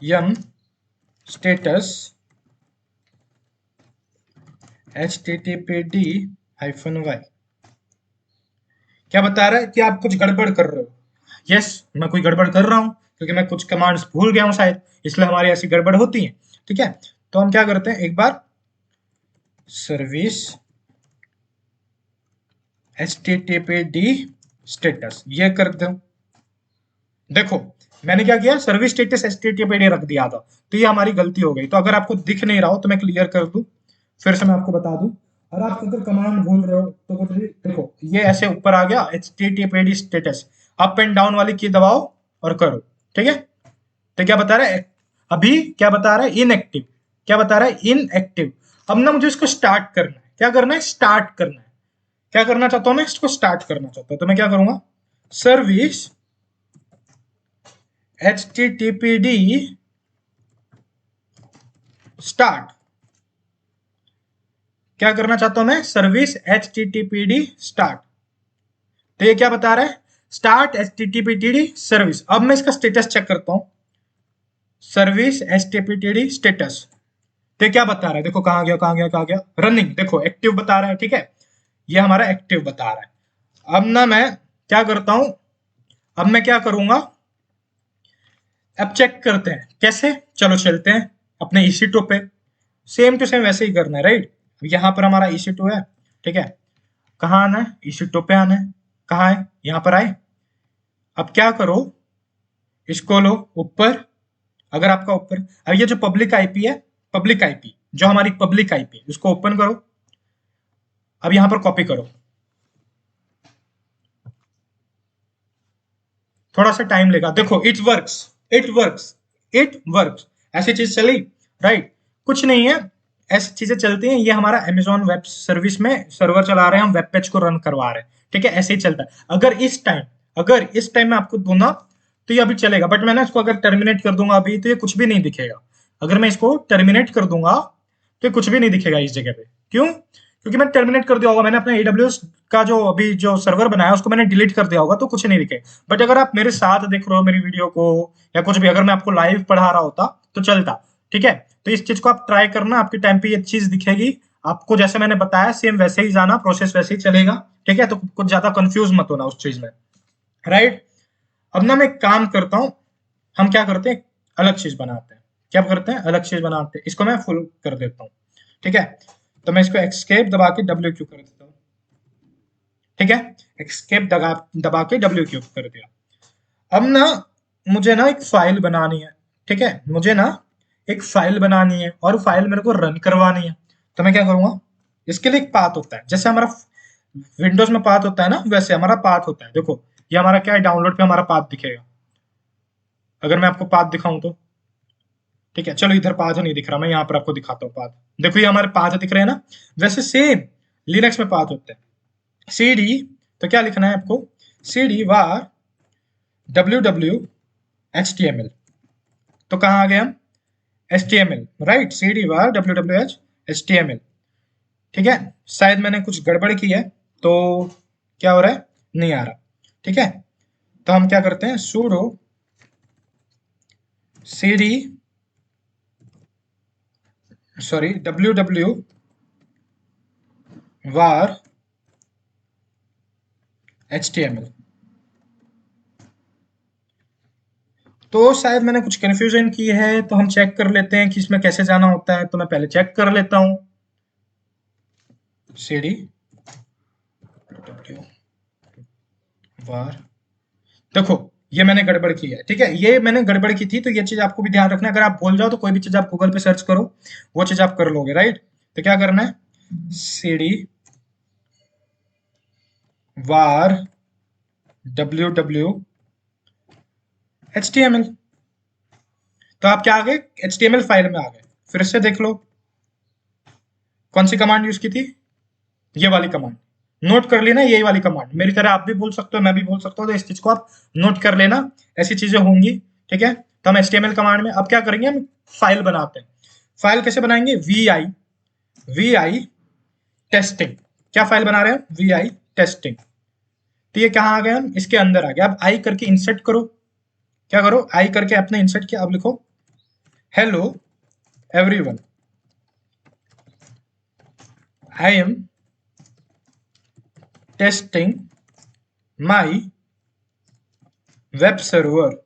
यम स्टेटस httpd-y। क्या बता रहा है कि आप कुछ गड़बड़ कर रहे हो। यस, मैं कोई गड़बड़ कर रहा हूं, क्योंकि मैं कुछ कमांड्स भूल गया हूं शायद, इसलिए हमारी ऐसी गड़बड़ होती है, ठीक है। तो हम क्या करते हैं, एक बार सर्विस httpd स्टेटस ये कर दो। देखो मैंने क्या किया, सर्विस स्टेटस httpd रख दिया था, तो ये हमारी गलती हो गई। तो अगर आपको दिख नहीं रहा हो तो मैं क्लियर कर दूं, फिर से मैं आपको बता दूं। और आप अगर कमांड भूल रहे हो तो कुछ भी, देखो ये ऐसे ऊपर आ गया httpd status, up and down वाली की दबाओ और करो, ठीक है। तो क्या बता रहा है, अभी क्या बता रहा है, इनएक्टिव। क्या बता रहा है, इनएक्टिव। अब ना मुझे इसको स्टार्ट करना है, क्या करना है, स्टार्ट करना है। क्या करना चाहता हूं मैं, इसको स्टार्ट करना चाहता हूं, तो मैं क्या करूंगा, सर्विस httpd स्टार्ट। क्या करना चाहता हूं मैं, सर्विस httpd स्टार्ट। तो ये क्या बता रहा है, स्टार्ट httpd सर्विस। अब मैं इसका स्टेटस चेक करता हूं, सर्विस httpd स्टेटस। तो क्या बता रहा है, देखो कहां गया, कहां गया, कहां गया, रनिंग, देखो एक्टिव बता रहा है, ठीक है। ये हमारा एक्टिव बता रहा है। अब ना मैं क्या करता हूं, अब मैं क्या करूंगा, अब चेक करते हैं कैसे। चलो चलते हैं अपने EC2 पे, सेम टू सेम वैसे ही करना है, राइट। यहाँ पर हमारा EC2 है, ठीक है। कहाँ आना है, EC2 पे आना है। कहाँ है, यहाँ पर आए। अब क्या करो, इसको लो ऊपर, अगर आपका ऊपर, अब ये जो पब्लिक आईपी है, पब्लिक आईपी जो हमारी पब्लिक आईपी, उसको ओपन करो। अब यहाँ पर कॉपी करो, थोड़ा सा टाइम लेगा, देखो it works, it works, it works. ऐसी चीज चली, राइट। कुछ नहीं है, ऐसी चीजें चलती हैं। ये हमारा अमेजॉन वेब सर्विस में सर्वर चला रहे हैं, हम वेब पेज को रन करवा रहे हैं, ठीक है। ऐसे ही चलता है। अगर इस टाइम मैं आपको दूंगा तो ये अभी चलेगा, बट मैं ना इसको अगर टर्मिनेट कर दूंगा अभी, तो ये कुछ भी नहीं दिखेगा। अगर मैं इसको टर्मिनेट कर दूंगा तो ये कुछ भी नहीं दिखेगा इस जगह पे। क्यों, क्योंकि मैंने टर्मिनेट कर दिया होगा, मैंने अपना AWS का जो अभी जो सर्वर बनाया उसको मैंने डिलीट कर दिया होगा, तो कुछ नहीं दिखेगा। बट अगर आप मेरे साथ देख रहे हो मेरी वीडियो को, या कुछ भी, अगर मैं आपको लाइव पढ़ा रहा होता तो चलता, ठीक है। तो इस चीज को आप ट्राई करना, आपके टाइम पे ये चीज दिखेगी आपको, जैसे मैंने बताया सेम वैसे ही जाना, प्रोसेस वैसे ही चलेगा, ठीक है। तो कुछ ज्यादा कंफ्यूज मत होना उस चीज में, राइट। अब ना मैं एक काम करता हूँ, हम क्या करते हैं, अलग चीज बनाते हैं। क्या करते हैं, अलग चीज बनाते हैं। इसको मैं फुल कर देता हूँ, ठीक है। तो मैं इसको एक्सकेप दबा के WQ कर देता हूँ, ठीक है। एक्सकेप दबा दबा के WQ कर दिया। अब ना मुझे ना एक फाइल बनानी है, ठीक है। मुझे ना एक फाइल बनानी है और फाइल मेरे को रन करवानी है। तो मैं क्या करूंगा, इसके लिए एक पाथ होता है, जैसे हमारा विंडोज में पाथ होता है ना, वैसे हमारा पाथ होता है। देखो ये हमारा क्या है, डाउनलोड पे हमारा पाथ दिखेगा। अगर मैं आपको पाथ दिखाऊं तो, ठीक है, चलो इधर पाथ नहीं दिख रहा, मैं यहाँ पर आपको दिखाता हूँ पाथ। देखो ये हमारे पाथ दिख रहे हैं ना, वैसे सेम लिनक्स में पाथ होते हैं। CD, तो क्या लिखना है आपको, CD var www.html। तो कहाँ आ गए हम, HTML, right. CD var www.html, ठीक है। शायद मैंने कुछ गड़बड़ की है, तो क्या हो रहा है, नहीं आ रहा, ठीक है। तो हम क्या करते हैं, sudo CD sorry www var HTML, तो शायद मैंने कुछ कंफ्यूजन की है, तो हम चेक कर लेते हैं कि इसमें कैसे जाना होता है। तो मैं पहले चेक कर लेता हूँ। cd var, देखो ये मैंने गड़बड़ की है, ठीक है, ये मैंने गड़बड़ की थी, तो ये चीज आपको भी ध्यान रखना। अगर आप भूल जाओ तो कोई भी चीज आप गूगल पे सर्च करो, वो चीज आप कर लोगे, राइट। तो क्या करना है, cd var ww html। तो आप क्या आ गए, html फाइल में आ गए। फिर से देख लो कौन सी कमांड यूज की थी, ये वाली कमांड नोट कर लेना, यही वाली कमांड। मेरी तरह आप भी बोल सकते हो, मैं भी बोल सकता हूँ, तो इस चीज को आप नोट कर लेना, ऐसी चीजें होंगी, ठीक है। तो हम HTML कमांड में अब क्या करेंगे, हम फाइल बनाते हैं। फाइल कैसे बनाएंगे, vi टेस्टिंग। क्या फाइल बना रहे हैं, vi टेस्टिंग। तो ये कहाँ आ गए, हम इसके अंदर आ गए। अब आई करके इंसर्ट करो, क्या करो, आई करके अपने इंसर्ट किया। अब लिखो hello everyone, I am testing my web server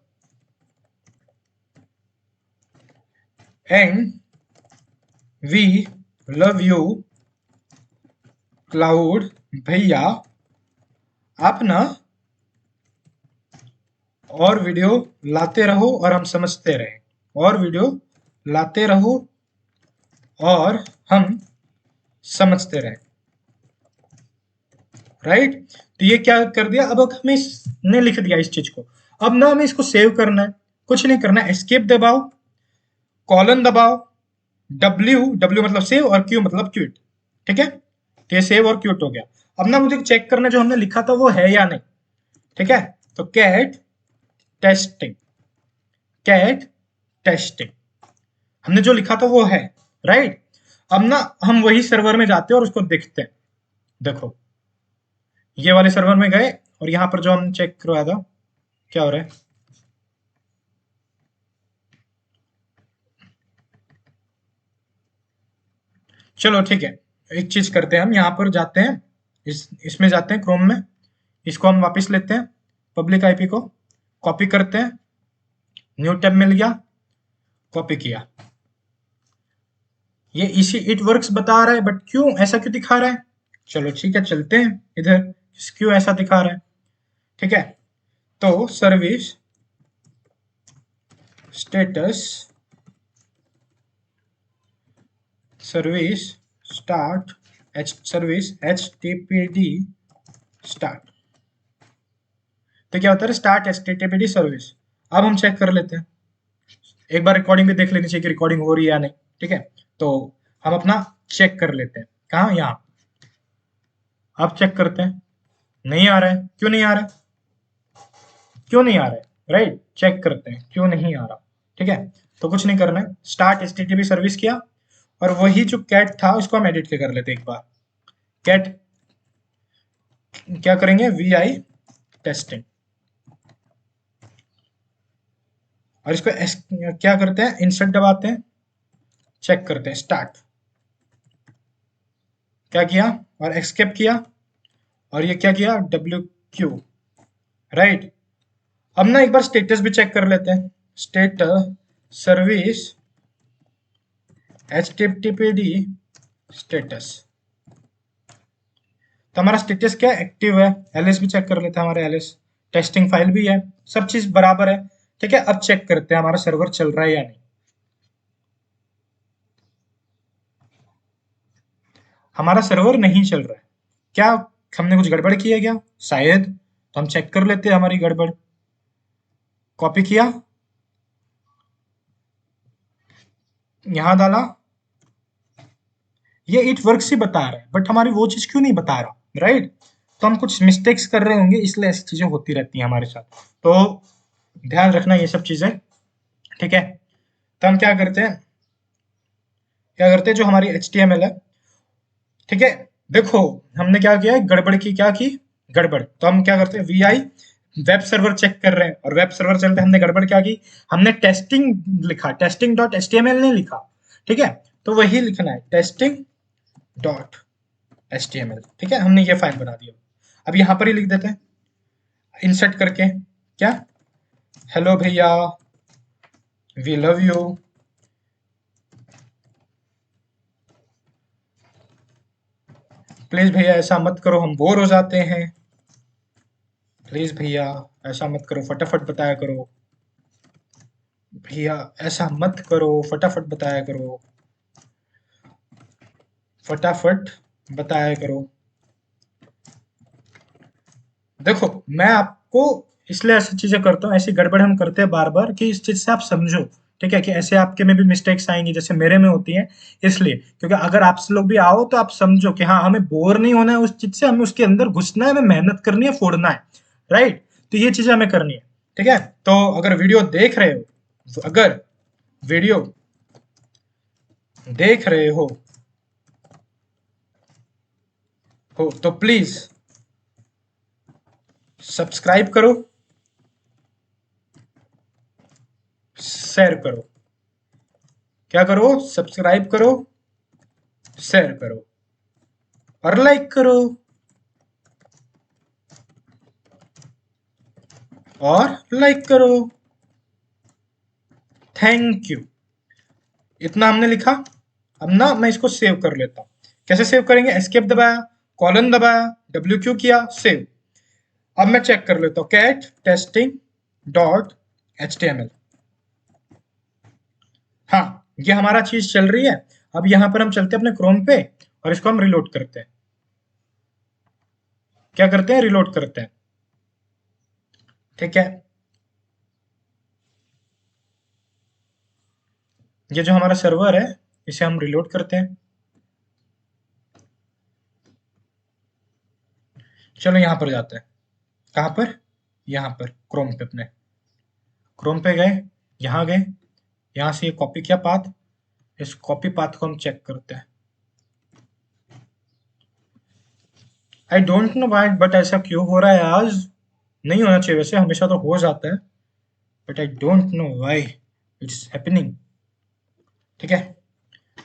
and we love you cloud भैया। आप ना और वीडियो लाते रहो और हम समझते रहे, और वीडियो लाते रहो और हम समझते रहे, राइट। तो ये क्या कर दिया, अब हमें इसने लिख दिया इस चीज को। अब ना हमें इसको सेव करना है, कुछ नहीं करना है, एस्केप दबाओ, कॉलन दबाओ, डब्ल्यू मतलब सेव और क्यू मतलब क्यूट, ठीक है। तो ये सेव और क्यूट हो गया। अब ना मुझे चेक करना जो हमने लिखा था वो है या नहीं, ठीक है। तो कैट टेस्टिंग, कैट टेस्टिंग, हमने जो लिखा था वो है, राइट। अब ना हम वही सर्वर में जाते हैं और उसको देखते हैं। देखो ये वाले सर्वर में गए और यहां पर जो हमने चेक करवाया था, क्या हो रहा है, चलो ठीक है, एक चीज करते हैं, हम यहाँ पर जाते हैं, इसमें जाते हैं क्रोम में, इसको हम वापस लेते हैं, पब्लिक आईपी को कॉपी करते हैं, न्यू टैब मिल गया, कॉपी किया। ये इसी इट वर्क्स बता रहा है, बट क्यों ऐसा क्यों दिखा रहा है। चलो ठीक है, चलते हैं इधर, क्यों ऐसा दिखा रहा है, ठीक है। तो service status, service start, service HTTPD start. तो क्या होता है, स्टार्ट HTTPD सर्विस। अब हम चेक कर लेते हैं, एक बार रिकॉर्डिंग भी देख लेनी चाहिए कि रिकॉर्डिंग हो रही है या नहीं, ठीक है। तो हम अपना चेक कर लेते हैं, कहाँ, यहाँ। अब चेक करते हैं, नहीं आ रहा है, क्यों नहीं आ रहा है, क्यों नहीं आ रहा है, राइट। चेक करते हैं क्यों नहीं आ रहा, ठीक है। तो कुछ नहीं करना है, स्टार्ट HTTP सर्विस किया, और वही जो कैट था उसको हम एडिट कर लेते हैं एक बार। कैट क्या करेंगे, vi टेस्टिंग, और इसको क्या करते हैं, इंसर्ट दबाते हैं, चेक करते हैं, स्टार्ट क्या किया, और एस्केप किया, और ये क्या किया, WQ, राइट। अब ना एक बार स्टेटस भी चेक कर लेते हैं, स्टेटस सर्विस HTTPD स्टेटस। तो हमारा स्टेटस क्या एक्टिव है, एलएस भी चेक कर लेते हैं, हमारे एलएस टेस्टिंग फाइल भी है, सब चीज बराबर है, ठीक है। अब चेक करते हैं हमारा सर्वर चल रहा है या नहीं। हमारा सर्वर नहीं चल रहा है, क्या हमने कुछ गड़बड़ की है क्या, शायद। तो हम चेक कर लेते हैं हमारी गड़बड़, कॉपी किया, यहां डाला, ये इट वर्क ही बता रहा है, बट हमारी वो चीज क्यों नहीं बता रहा, राइट। तो हम कुछ मिस्टेक्स कर रहे होंगे, इसलिए ऐसी चीजें होती रहती हैं हमारे साथ। तो ध्यान रखना ये सब चीजें, ठीक है। तो हम क्या करते हैं, जो हमारी HTML है, ठीक है। देखो हमने क्या किया है, गड़बड़ की, क्या की गड़बड़। तो हम क्या करते हैं, vi वेब सर्वर चेक कर रहे हैं, और वेब सर्वर चलते हमने गड़बड़ क्या की, हमने टेस्टिंग लिखा, testing.html नहीं लिखा, ठीक है। तो वही लिखना है, testing.html, ठीक है। हमने ये फाइल बना दी। अब यहाँ पर ही लिख देते हैं, इंसर्ट करके, क्या, हेलो भैया वी लव यू। प्लीज भैया ऐसा मत करो, हम बोर हो जाते हैं। प्लीज भैया ऐसा मत करो, फटाफट बताया करो। भैया ऐसा मत करो, फटाफट बताया करो। फटाफट बताया करो। देखो मैं आपको इसलिए ऐसी चीजें करता हूँ, ऐसी गड़बड़ हम करते हैं बार बार कि इस चीज से आप समझो, ठीक है, कि ऐसे आपके में भी मिस्टेक्स आएंगी जैसे मेरे में होती हैं। इसलिए क्योंकि अगर आप लोग भी आओ तो आप समझो कि हाँ हमें बोर नहीं होना है उस चीज से, हमें उसके अंदर घुसना है, हमें मेहनत करनी है, फोड़ना है। राइट, तो ये चीजें हमें करनी है। ठीक है, तो अगर वीडियो देख रहे हो, अगर वीडियो देख रहे हो तो प्लीज सब्सक्राइब करो, शेयर करो। क्या करो? सब्सक्राइब करो, शेयर करो और लाइक करो और लाइक करो। Thank you. इतना हमने लिखा। अब ना मैं इसको सेव कर लेता हूं। कैसे सेव करेंगे? एस्केप दबाया, कॉलन दबाया, डब्ल्यू क्यू किया, सेव। अब मैं चेक कर लेता हूं, cat testing dot H T M L. हाँ, ये हमारा चीज चल रही है। अब यहां पर हम चलते हैं अपने क्रोम पे और इसको हम रिलोड करते हैं। क्या करते हैं? रिलोड करते हैं। ठीक है, ये जो हमारा सर्वर है इसे हम रिलोड करते हैं। चलो यहां पर जाते हैं। कहां पर? यहां पर क्रोम पे, अपने क्रोम पे गए, यहां गए, यहां से ये कॉपी किया पाथ। इस कॉपी पाथ को हम चेक करते हैं। I don't know why, but ऐसा क्यों हो रहा है आज? नहीं होना चाहिए वैसे, हमेशा तो हो जाता है, but I don't know why it's happening. ठीक है,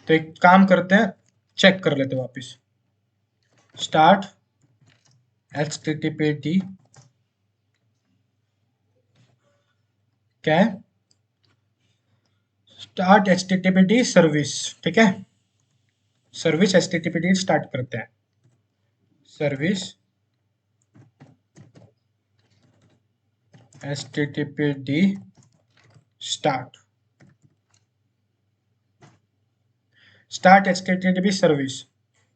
तो एक काम करते हैं, चेक कर लेते हैं वापिस। Start H T T P T, क्या है? Start H T T P T service. ठीक है, service H T T P T start करते हैं। Service H T T P T start, start H T T P service,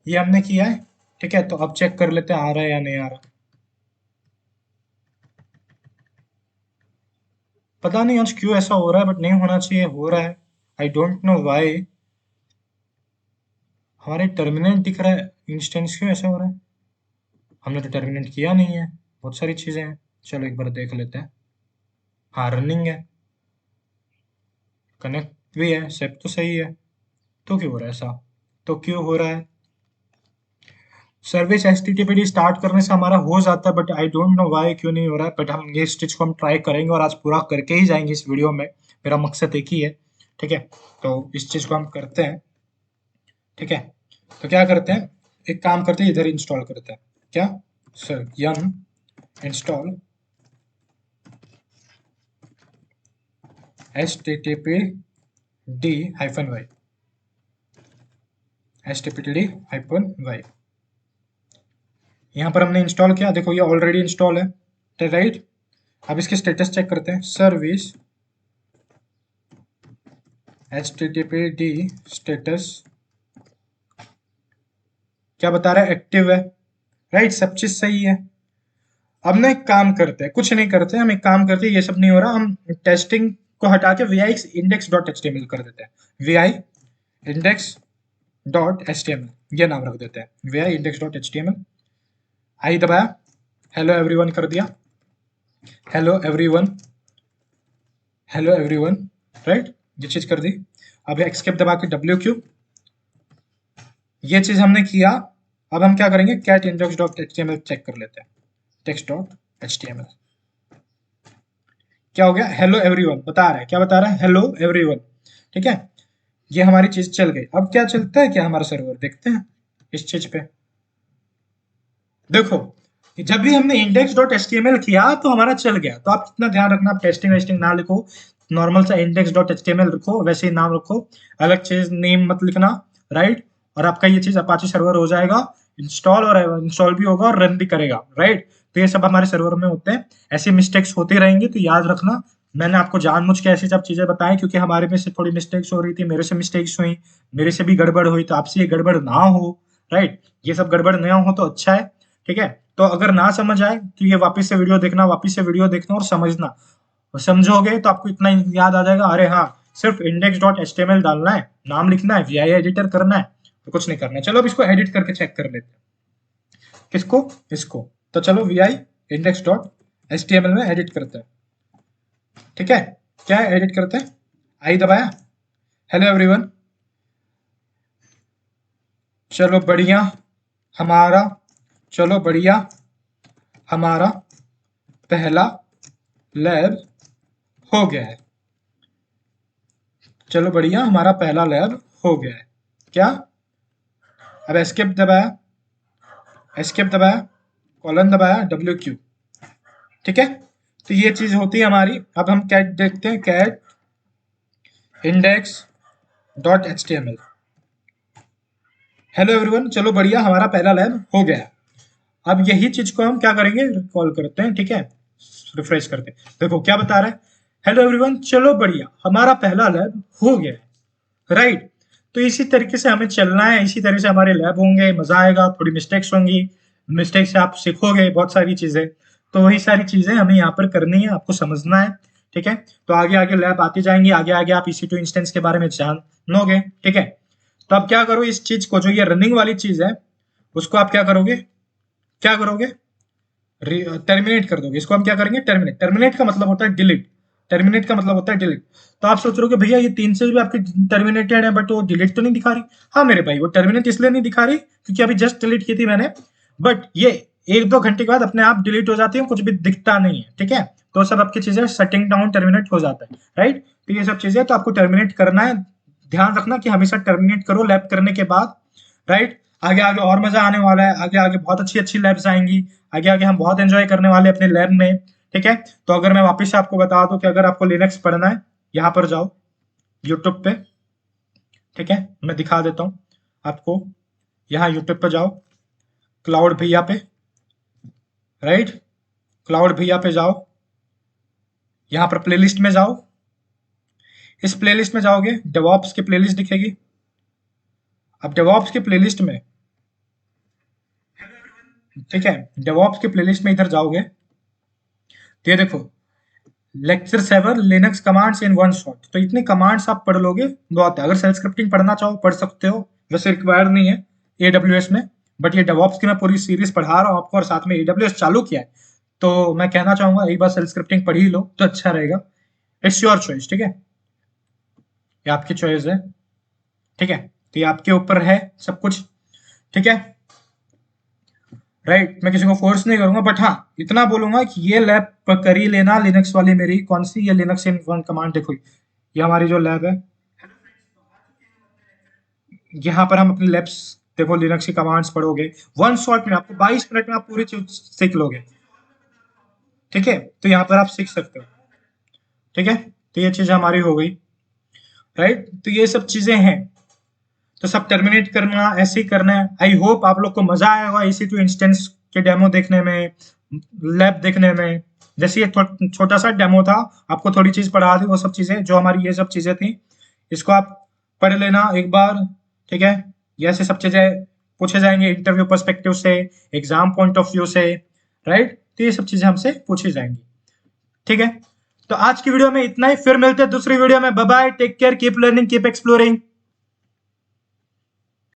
ये हमने किया है। ठीक है, तो अब चेक कर लेते हैं आ रहा है या नहीं आ रहा। पता नहीं आज क्यों ऐसा हो रहा है, बट नहीं होना चाहिए, हो रहा है। I don't know why. हमारे टर्मिनेट दिख रहा है, इंस्टेंस क्यों ऐसा हो रहा है? हमने तो टर्मिनेट किया नहीं है, बहुत सारी चीजें हैं। चलो एक बार देख लेते हैं। हाँ, रनिंग है, कनेक्ट भी है, सब तो सही है। तो क्यों हो रहा है ऐसा? तो क्यों हो रहा है? सर्विस एचटीटीपीडी स्टार्ट करने से हमारा हो जाता है, but I don't know why क्यों नहीं हो रहा है। बट हम ये स्टिच को हम ट्राई करेंगे और आज पूरा करके ही जाएंगे इस वीडियो में। मेरा मकसद एक ही है। ठीक है, तो इस चीज को हम करते हैं। ठीक है, तो क्या करते हैं, एक काम करते हैं, इधर इंस्टॉल करते हैं। क्या sir? Yum install H T T P D hyphen Y, H T P T D hyphen Y. यहाँ पर हमने इंस्टॉल किया, देखो ये ऑलरेडी इंस्टॉल है, राइट। अब इसके स्टेटस चेक करते हैं। Service H T T P D status क्या बता रहा है? एक्टिव है, राइट, सब चीज सही है। अब ना एक काम करते हैं, कुछ नहीं करते, हम एक काम करते हैं, ये सब नहीं हो रहा, हम टेस्टिंग को हटा के V I index dot H T M L कर देते हैं। V I index dot H T M L ये नाम रख देते हैं, V I index dot H T M L. I दबाया, हेलो एवरीवन कर दिया, hello everyone, hello everyone, right, ये चीज कर दी। अब एक्सकेप दबा के डब्ल्यू क्यू, ये चीज हमने किया। अब हम क्या करेंगे, cat index dot H T M L check कर लेते हैं। Text dot H T M L क्या हो गया? हेलो एवरीवन बता रहा है। क्या बता रहा है? Hello everyone. ठीक है, ये हमारी चीज चल गई। अब क्या चलता है क्या हमारा सर्वर, देखते हैं इस चीज पे। देखो, जब भी हमने index dot H T M L किया तो हमारा चल गया। तो आप इतना ध्यान रखना, आप टेस्टिंग वेस्टिंग ना लिखो, नॉर्मल सा index.html रखो, वैसे ही नाम रखो, अलग चीज नेम मत लिखना, राइट। और आपका ये चीज अपाचे सर्वर हो जाएगा इंस्टॉल, और इंस्टॉल भी होगा और रन भी करेगा, राइट। तो ये सब हमारे सर्वर में होते हैं, ऐसी मिस्टेक्स होती रहेंगी, तो याद रखना। मैंने आपको जानबूझ के ऐसी सब चीजें बताई क्योंकि हमारे में से थोड़ी मिस्टेक्स हो रही थी, मेरे से मिस्टेक्स हुई, मेरे से भी गड़बड़ हुई, तो आपसे ये गड़बड़ ना हो, राइट। ये सब गड़बड़ ना हो तो अच्छा है, ठीक है। तो अगर ना समझ आए तो ये वापस से वीडियो देखना, वापस से वीडियो देखना और समझना, और समझोगे तो आपको इतना याद आ जाएगा, अरे हाँ, सिर्फ index.html डालना है, नाम लिखना है, वी एडिटर करना है, तो कुछ नहीं करना है। चलो अब इसको एडिट करके चेक कर लेते हैं। किसको? इसको। तो चलो vi index.html में एडिट करते हैं, ठीक है। क्या एडिट करते हैं? आई दबाया, हेलो एवरीवन, चलो बढ़िया हमारा चलो बढ़िया हमारा पहला लैब हो गया है। चलो बढ़िया हमारा पहला लैब हो गया है। क्या? अब एस्केप दबाया, कॉलन दबाया, WQ, ठीक है। तो ये चीज होती है हमारी। अब हम कैट देखते हैं, कैट index.html। हेलो एवरीवन, चलो बढ़िया हमारा पहला लैब हो गया है। अब यही चीज को हम क्या करेंगे, कॉल करते हैं, ठीक है। रिफ्रेश करते हैं, देखो क्या बता रहा है, हेलो एवरीवन, चलो बढ़िया हमारा पहला लैब हो गया है, राइट। तो इसी तरीके से हमें चलना है, इसी तरह से हमारे लैब होंगे, मजा आएगा, थोड़ी मिस्टेक्स होंगी, मिस्टेक से आप सीखोगे बहुत सारी चीजें, तो वही सारी चीजें हमें यहाँ पर करनी है, आपको समझना है, ठीक है। तो आगे आगे लैब आती जाएंगी, आगे आगे आप EC2 इंस्टेंस के बारे में जानोगे, ठीक है। तो आप क्या करो, इस चीज को, जो ये रनिंग वाली चीज है, उसको आप क्या करोगे, टर्मिनेट कर दोगे। इसको हम क्या करेंगे, टर्मिनेट का मतलब होता है डिलीट, टर्मिनेट का मतलब होता है डिलीट। तो आप सोच रहे हो कि भैया ये 3 से भी आपकी टर्मिनेटेड है, बट वो डिलीट तो नहीं दिखा रही। हाँ मेरे भाई, वो टर्मिनेट इसलिए नहीं दिखा रही क्योंकि अभी जस्ट डिलीट की थी मैंने, बट ये 1-2 घंटे के बाद अपने आप डिलीट हो जाती है, कुछ भी दिखता नहीं है, ठीक है। तो सब आपकी चीजें सेटिंग डाउन टर्मिनेट हो जाता है, राइट। तो ये सब चीजें तो आपको टर्मिनेट करना है, ध्यान रखना कि हमेशा टर्मिनेट करो लैब करने के बाद, राइट। आगे आगे और मजा आने वाला है, आगे आगे बहुत अच्छी अच्छी लैब्स आएंगी, आगे आगे हम बहुत एंजॉय करने वाले हैं अपने लैब में, ठीक है। तो अगर मैं वापस से आपको बता दूं कि अगर आपको लिनक्स पढ़ना है, यहाँ पर जाओ यूट्यूब पे, ठीक है, मैं दिखा देता हूँ आपको। यहाँ यूट्यूब पे जाओ, क्लाउड भैया पे, राइट, क्लाउड भैया पे जाओ, यहाँ पर प्लेलिस्ट में जाओ, इस प्लेलिस्ट में जाओगे, डेवॉप्स की प्लेलिस्ट दिखेगी। अब डेवॉप्स की प्लेलिस्ट में, ठीक है, डेवॉप्स की प्लेलिस्ट में इधर जाओगे तो ये देखो, lecture 7 Linux commands in one shot. तो इतने कमांड्स आप पढ़ लोगे बहुत है। अगर सेल स्क्रिप्टिंग पढ़ना चाहो पढ़ सकते हो, वैसे रिक्वायर्ड नहीं है AWS में, बट ये डेवॉप्स की मैं पूरी सीरीज पढ़ा रहा हूँ आपको, और साथ में AWS चालू किया है, तो मैं कहना चाहूंगा एक बार सेल स्क्रिप्टिंग पढ़ ही लो तो अच्छा रहेगा। इट्स योर चॉइस, ठीक है, ये आपकी चॉइस है, ठीक है। तो ये आपके ऊपर है सब कुछ, ठीक है, राइट। मैं किसी को फोर्स नहीं करूंगा, बट हाँ इतना बोलूंगा कि ये लैब कर ही लेना, लिनक्स वाली मेरी कौन सी, ये लिनक्स इन वन कमांड देखो, ये हमारी जो लैब है, यहाँ पर हम अपने लैब्स देखो, लिनक्स की कमांड्स पढ़ोगे वन शॉट में, आपको 22 मिनट में आप पूरी चीज सीख लोगे, ठीक है। तो यहाँ पर आप सीख सकते हो, ठीक है। तो ये चीज हमारी हो गई, राइट। तो ये सब चीजें हैं, तो सब टर्मिनेट करना, ऐसे ही करना है। आई होप आप लोग को मजा आया होगा EC2 इंस्टेंस के डेमो देखने में, लैब देखने में। जैसे ये छोटा सा डेमो था, आपको थोड़ी चीज पढ़ा दी, वो सब चीजें जो हमारी ये सब चीजें थी, इसको आप पढ़ लेना एक बार, ठीक है। ये ऐसे सब चीजें पूछे जाएंगे इंटरव्यू पर्सपेक्टिव से, एग्जाम पॉइंट ऑफ व्यू से, राइट। तो ये सब चीजें हमसे पूछी जाएंगी, ठीक है। तो आज की वीडियो में इतना ही, फिर मिलते हैं दूसरी वीडियो में। Bye bye, take care, keep learning, keep exploring.